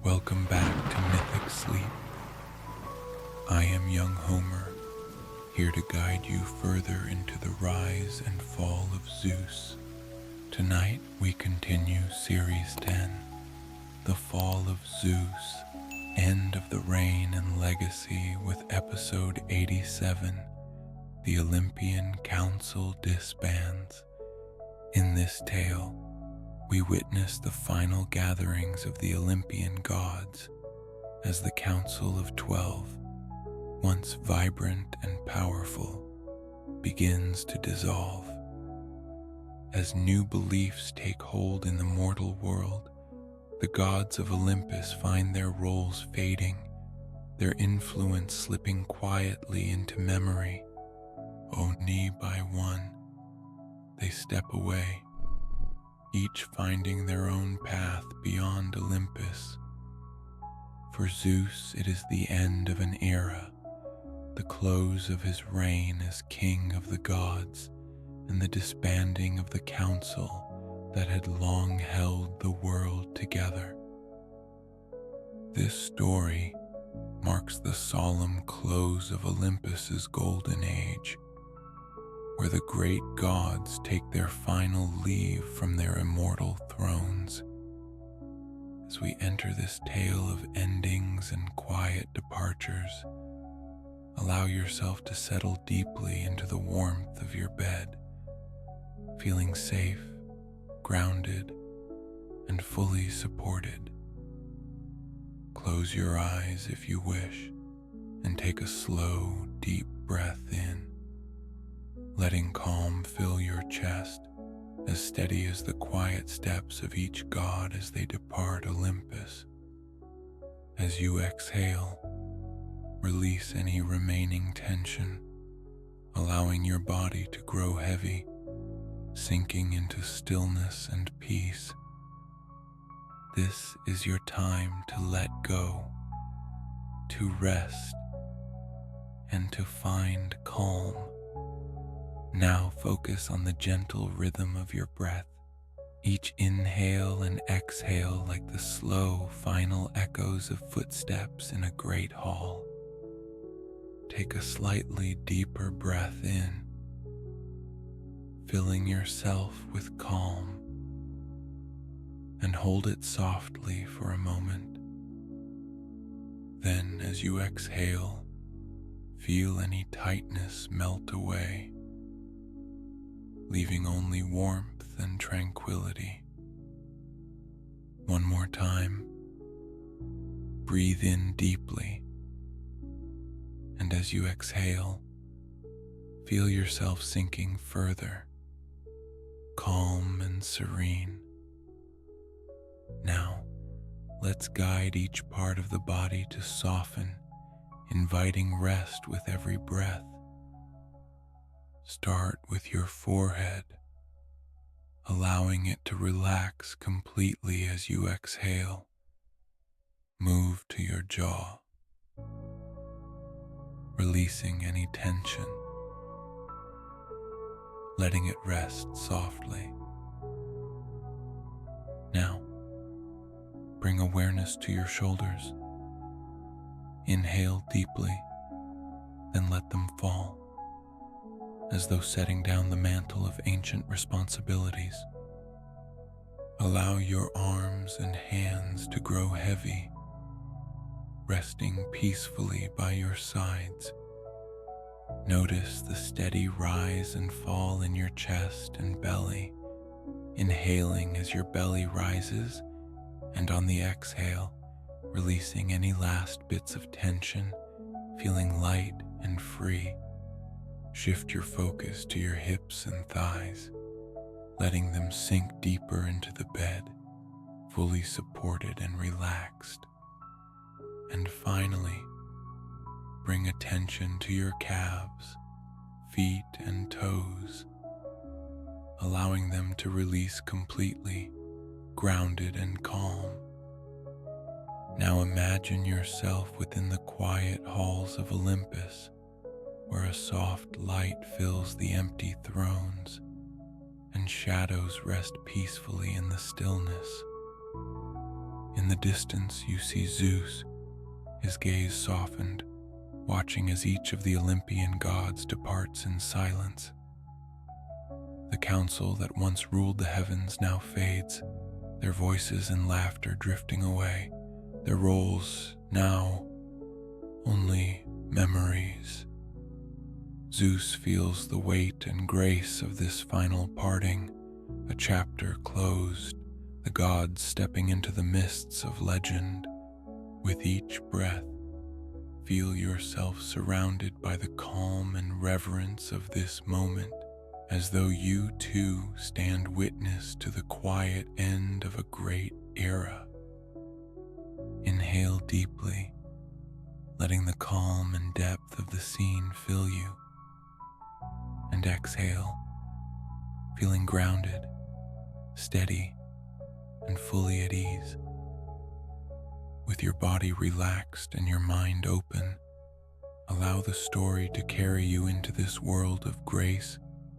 Welcome back to Mythic Sleep. I am young Homer, here to guide you further into the rise and fall of Zeus. Tonight we continue Series 10, The Fall of Zeus, End of the Reign and Legacy, with Episode 87, The Olympian Council Disbands. In this tale, we witness the final gatherings of the Olympian gods as the Council of 12, once vibrant and powerful, begins to dissolve. As new beliefs take hold in the mortal world, the gods of Olympus find their roles fading, their influence slipping quietly into memory. Only by one, they step away, each finding their own path beyond Olympus. For Zeus, it is the end of an era, the close of his reign as king of the gods, and the disbanding of the council that had long held the world together. This story marks the solemn close of Olympus's golden age, where the great gods take their final leave from their immortal thrones. As we enter this tale of endings and quiet departures, allow yourself to settle deeply into the warmth of your bed, feeling safe, grounded, and fully supported. Close your eyes if you wish, and take a slow, deep breath in, letting calm fill your chest, as steady as the quiet steps of each god as they depart Olympus. As you exhale, release any remaining tension, allowing your body to grow heavy, sinking into stillness and peace. This is your time to let go, to rest, and to find calm. Now focus on the gentle rhythm of your breath, each inhale and exhale like the slow final echoes of footsteps in a great hall. Take a slightly deeper breath in, filling yourself with calm, and hold it softly for a moment. Then, as you exhale, feel any tightness melt away, leaving only warmth and tranquility. One more time, breathe in deeply, and as you exhale, feel yourself sinking further, calm and serene. Now, let's guide each part of the body to soften, inviting rest with every breath. Start with your forehead, allowing it to relax completely as you exhale. Move to your jaw, releasing any tension, letting it rest softly. Now, bring awareness to your shoulders. Inhale deeply, then let them fall, as though setting down the mantle of ancient responsibilities. Allow your arms and hands to grow heavy, resting peacefully by your sides. Notice the steady rise and fall in your chest and belly, inhaling as your belly rises, and on the exhale, releasing any last bits of tension, feeling light and free. Shift your focus to your hips and thighs, letting them sink deeper into the bed, fully supported and relaxed. And finally, bring attention to your calves, feet, and toes, allowing them to release completely, grounded and calm. Now imagine yourself within the quiet halls of Olympus, where a soft light fills the empty thrones, and shadows rest peacefully in the stillness. In the distance you see Zeus, his gaze softened, watching as each of the Olympian gods departs in silence. The council that once ruled the heavens now fades, their voices and laughter drifting away, their roles now only memories. Zeus feels the weight and grace of this final parting, a chapter closed, the gods stepping into the mists of legend. With each breath, feel yourself surrounded by the calm and reverence of this moment, as though you too stand witness to the quiet end of a great era. Inhale deeply, letting the calm and depth of the scene fill you, and exhale, feeling grounded, steady, and fully at ease. With your body relaxed and your mind open, allow the story to carry you into this world of grace,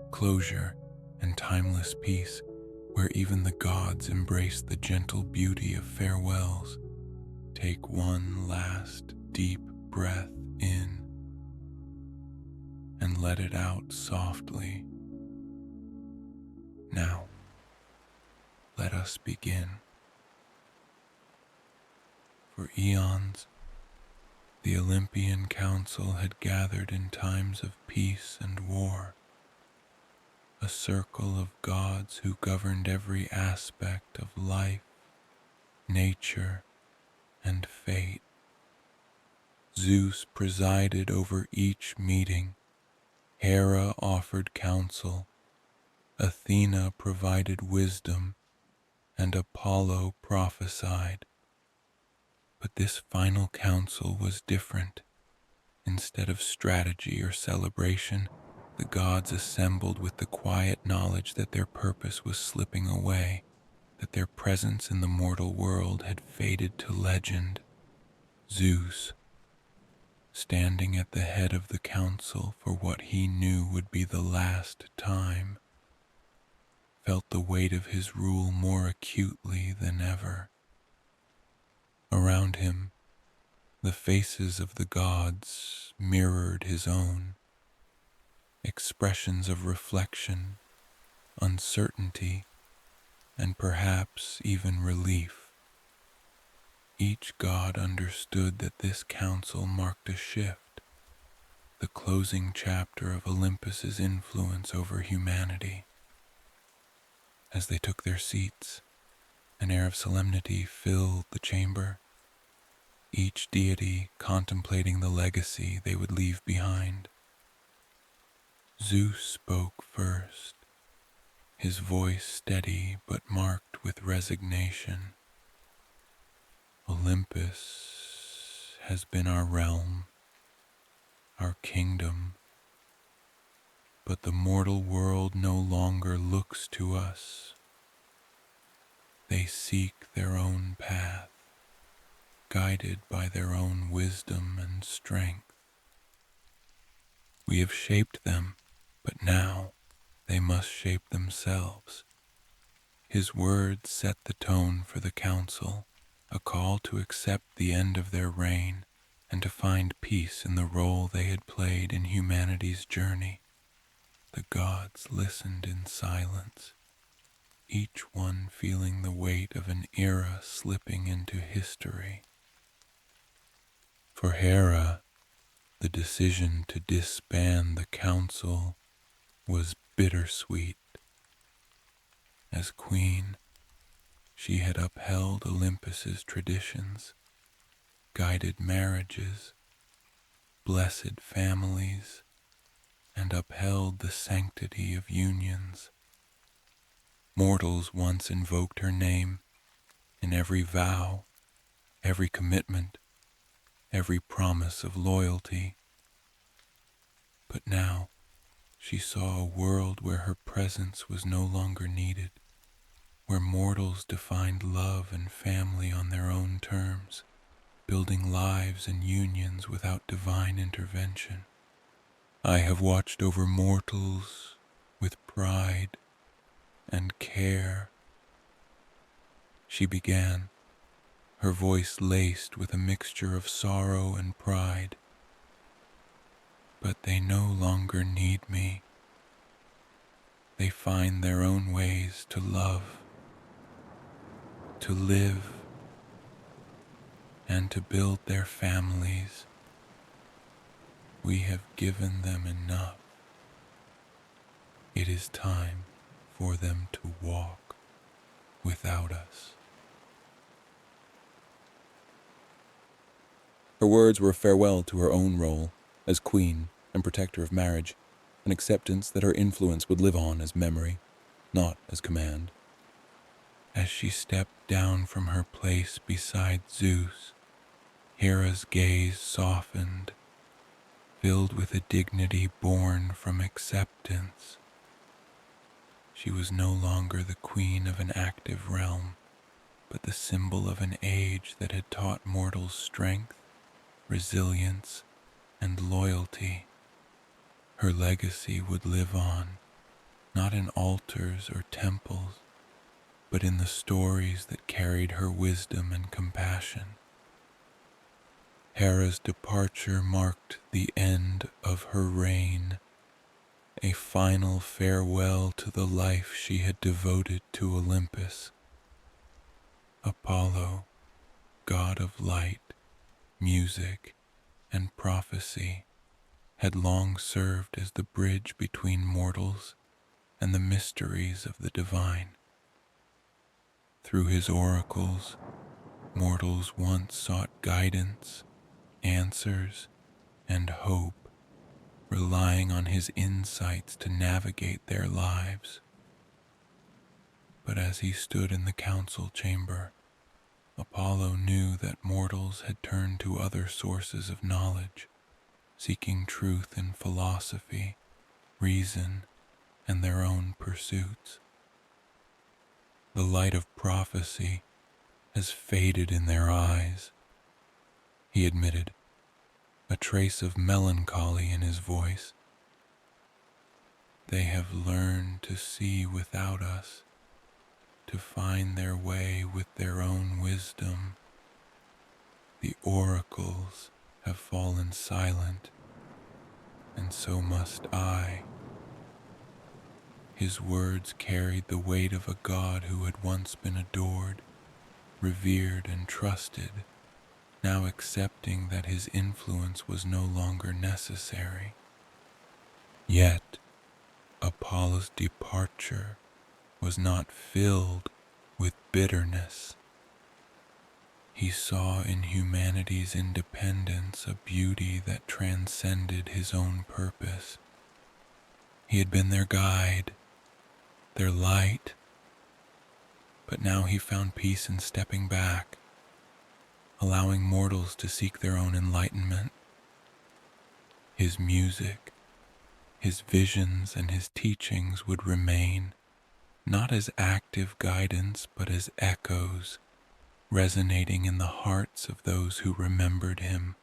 closure, and timeless peace, where even the gods embrace the gentle beauty of farewells. Take one last deep breath in and let it out softly. Now, let us begin. For eons, the Olympian Council had gathered in times of peace and war, a circle of gods who governed every aspect of life, nature, and fate. Zeus presided over each meeting, Hera offered counsel, Athena provided wisdom, and Apollo prophesied. But this final council was different. Instead of strategy or celebration, the gods assembled with the quiet knowledge that their purpose was slipping away, that their presence in the mortal world had faded to legend. Zeus, standing at the head of the council for what he knew would be the last time, felt the weight of his rule more acutely than ever. Around him, the faces of the gods mirrored his own, expressions of reflection, uncertainty, and perhaps even relief. Each god understood that this council marked a shift, the closing chapter of Olympus's influence over humanity. As they took their seats, an air of solemnity filled the chamber, each deity contemplating the legacy they would leave behind. Zeus spoke first, his voice steady but marked with resignation. Olympus has been our realm, our kingdom, but the mortal world no longer looks to us. They seek their own path, guided by their own wisdom and strength. We have shaped them, but now they must shape themselves. His words set the tone for the council, a call to accept the end of their reign and to find peace in the role they had played in humanity's journey. The gods listened in silence, each one feeling the weight of an era slipping into history. For Hera, the decision to disband the council was bittersweet. As queen, she had upheld Olympus's traditions, guided marriages, blessed families, and upheld the sanctity of unions. Mortals once invoked her name in every vow, every commitment, every promise of loyalty. But now she saw a world where her presence was no longer needed, where mortals defined love and family on their own terms, building lives and unions without divine intervention. I have watched over mortals with pride and care, she began, her voice laced with a mixture of sorrow and pride. But they no longer need me. They find their own ways to love, to live, and to build their families. We have given them enough. It is time for them to walk without us. Her words were a farewell to her own role as queen and protector of marriage, an acceptance that her influence would live on as memory, not as command. As she stepped down from her place beside Zeus, Hera's gaze softened, filled with a dignity born from acceptance. She was no longer the queen of an active realm, but the symbol of an age that had taught mortals strength, resilience, and loyalty. Her legacy would live on, not in altars or temples, but in the stories that carried her wisdom and compassion. Hera's departure marked the end of her reign, a final farewell to the life she had devoted to Olympus. Apollo, god of light, music, and prophecy, had long served as the bridge between mortals and the mysteries of the divine. Through his oracles, mortals once sought guidance, answers, and hope, relying on his insights to navigate their lives. But as he stood in the council chamber, Apollo knew that mortals had turned to other sources of knowledge, seeking truth in philosophy, reason, and their own pursuits. The light of prophecy has faded in their eyes, he admitted, a trace of melancholy in his voice. They have learned to see without us, to find their way with their own wisdom. The oracles have fallen silent, and so must I. His words carried the weight of a god who had once been adored, revered, and trusted, now accepting that his influence was no longer necessary. Yet, Apollo's departure was not filled with bitterness. He saw in humanity's independence a beauty that transcended his own purpose. He had been their guide, their light, but now he found peace in stepping back, allowing mortals to seek their own enlightenment. His music, his visions, and his teachings would remain, not as active guidance, but as echoes, resonating in the hearts of those who remembered him.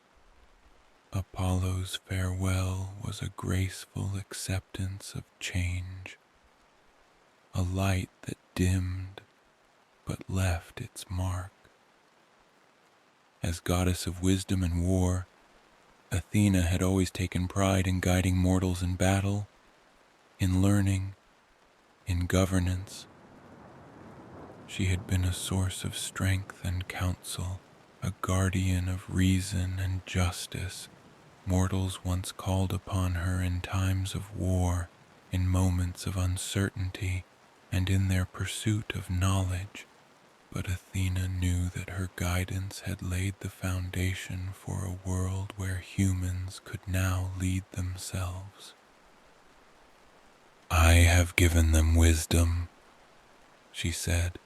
Apollo's farewell was a graceful acceptance of change, a light that dimmed but left its mark. As goddess of wisdom and war, Athena had always taken pride in guiding mortals in battle, in learning, in governance. She had been a source of strength and counsel, a guardian of reason and justice. Mortals once called upon her in times of war, in moments of uncertainty, and in their pursuit of knowledge. But Athena knew that her guidance had laid the foundation for a world where humans could now lead themselves. "I have given them wisdom," she said,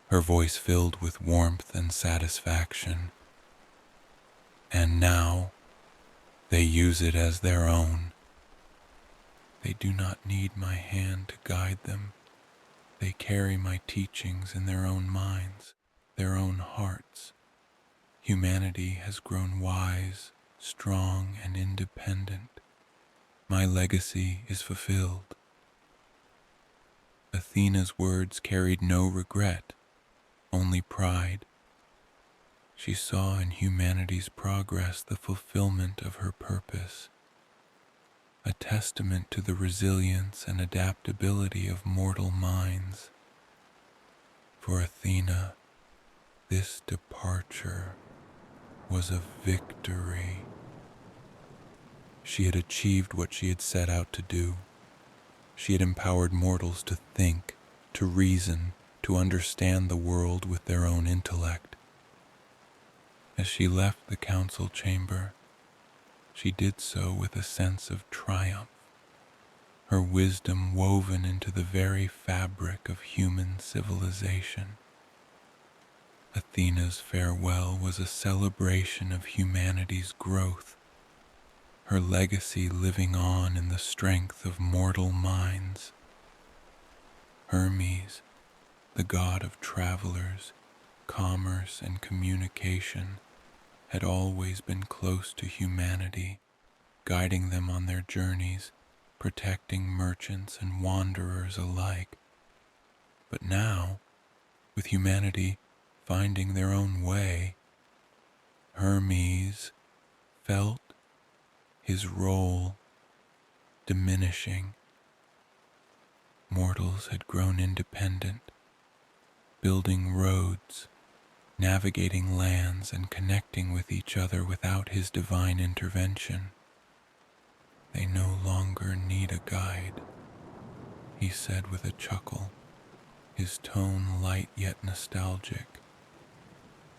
her voice filled with warmth and satisfaction. "And now they use it as their own. They do not need my hand to guide them. They carry my teachings in their own minds, their own hearts. Humanity has grown wise, strong, and independent. My legacy is fulfilled." Athena's words carried no regret, only pride. She saw in humanity's progress the fulfillment of her purpose, a testament to the resilience and adaptability of mortal minds. For Athena, this departure was a victory. She had achieved what she had set out to do. She had empowered mortals to think, to reason, to understand the world with their own intellect. As she left the council chamber, she did so with a sense of triumph, her wisdom woven into the very fabric of human civilization. Athena's farewell was a celebration of humanity's growth, her legacy living on in the strength of mortal minds. Hermes, the god of travelers, commerce, and communication, had always been close to humanity, guiding them on their journeys, protecting merchants and wanderers alike. But now, with humanity finding their own way, Hermes felt his role diminishing. Mortals had grown independent, building roads, navigating lands, and connecting with each other without his divine intervention. They no longer need a guide, he said with a chuckle, his tone light yet nostalgic.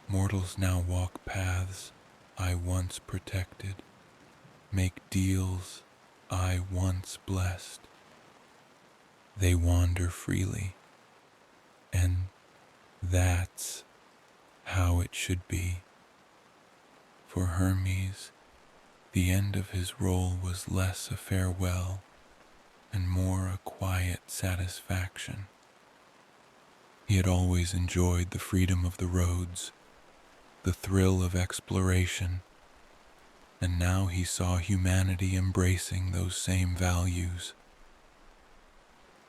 Mortals now walk paths I once protected, make deals I once blessed. They wander freely, and that's how it should be. For Hermes, the end of his role was less a farewell and more a quiet satisfaction. He had always enjoyed the freedom of the roads, the thrill of exploration, and now he saw humanity embracing those same values.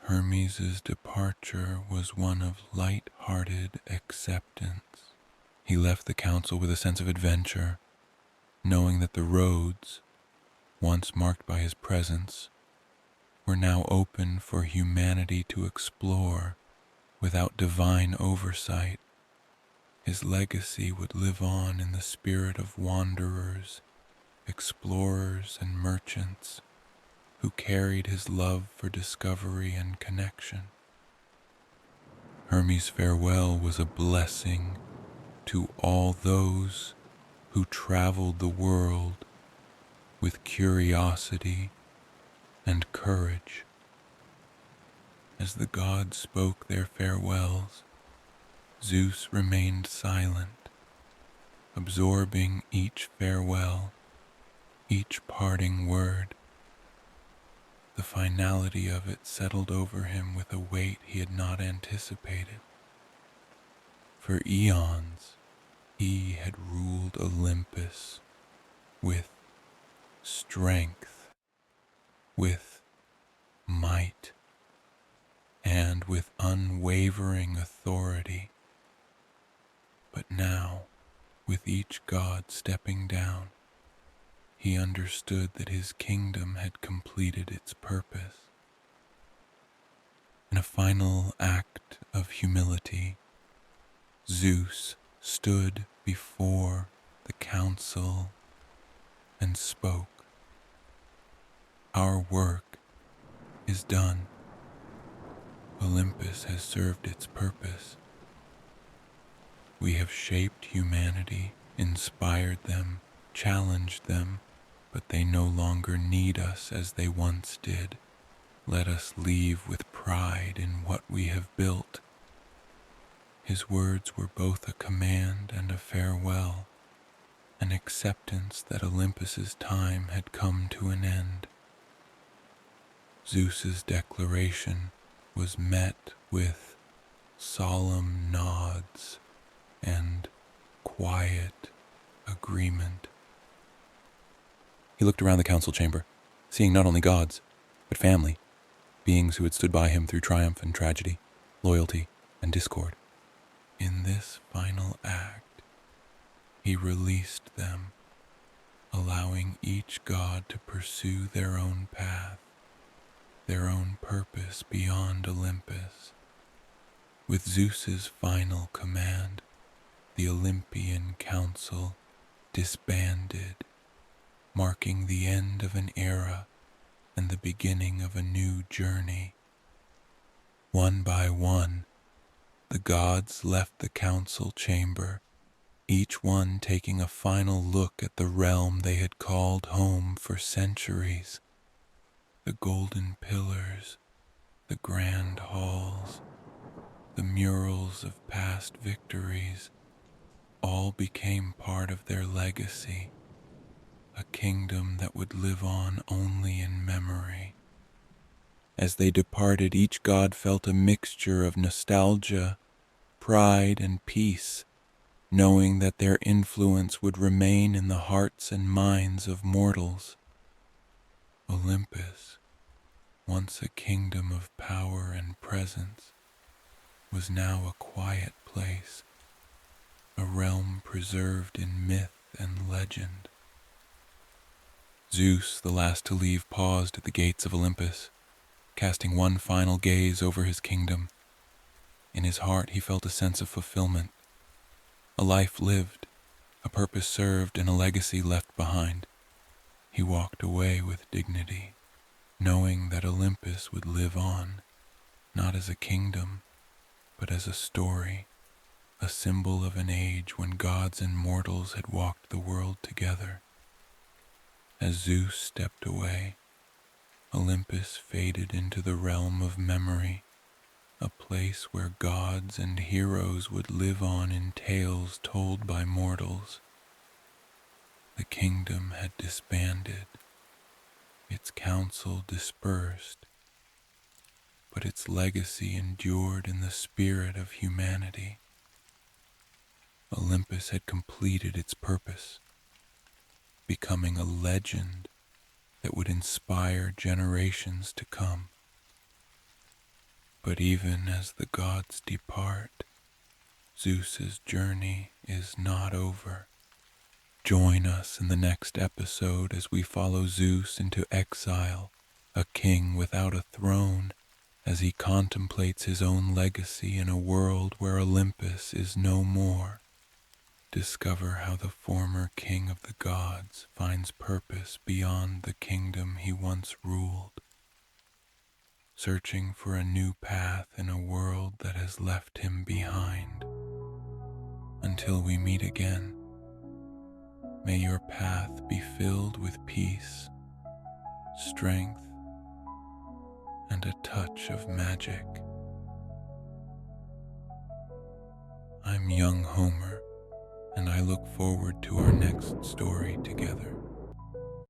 Hermes's departure was one of light-hearted acceptance. He left the council with a sense of adventure, knowing that the roads, once marked by his presence, were now open for humanity to explore without divine oversight. His legacy would live on in the spirit of wanderers, explorers, and merchants who carried his love for discovery and connection. Hermes' farewell was a blessing to all those who traveled the world with curiosity and courage. As the gods spoke their farewells, Zeus remained silent, absorbing each farewell, each parting word. The finality of it settled over him with a weight he had not anticipated. For eons, he had ruled Olympus with strength, with might, and with unwavering authority. But now, with each god stepping down, he understood that his kingdom had completed its purpose. In a final act of humility, Zeus stood before the council and spoke. Our work is done. Olympus has served its purpose. We have shaped humanity, inspired them, challenged them, but they no longer need us as they once did. Let us leave with pride in what we have built. His words were both a command and a farewell, an acceptance that Olympus's time had come to an end. Zeus's declaration was met with solemn nods and quiet agreement. He looked around the council chamber, seeing not only gods, but family, beings who had stood by him through triumph and tragedy, loyalty and discord. In this final act, he released them, allowing each god to pursue their own path, their own purpose beyond Olympus. With Zeus's final command, the Olympian council disbanded, marking the end of an era and the beginning of a new journey. One by one, the gods left the council chamber, each one taking a final look at the realm they had called home for centuries. The golden pillars, the grand halls, the murals of past victories, all became part of their legacy, a kingdom that would live on only in memory. As they departed, each god felt a mixture of nostalgia, pride, and peace, knowing that their influence would remain in the hearts and minds of mortals. Olympus, once a kingdom of power and presence, was now a quiet place, a realm preserved in myth and legend. Zeus, the last to leave, paused at the gates of Olympus, casting one final gaze over his kingdom. In his heart he felt a sense of fulfillment, a life lived, a purpose served, and a legacy left behind. He walked away with dignity, knowing that Olympus would live on, not as a kingdom, but as a story, a symbol of an age when gods and mortals had walked the world together. As Zeus stepped away, Olympus faded into the realm of memory, a place where gods and heroes would live on in tales told by mortals. The kingdom had disbanded, its council dispersed, but its legacy endured in the spirit of humanity. Olympus had completed its purpose, becoming a legend that would inspire generations to come. But even as the gods depart, Zeus's journey is not over. Join us in the next episode as we follow Zeus into exile, a king without a throne, as he contemplates his own legacy in a world where Olympus is no more. Discover how the former king of the gods finds purpose beyond the kingdom he once ruled, searching for a new path in a world that has left him behind. Until we meet again, may your path be filled with peace, strength, and a touch of magic. I'm young Homer, and I look forward to our next story together.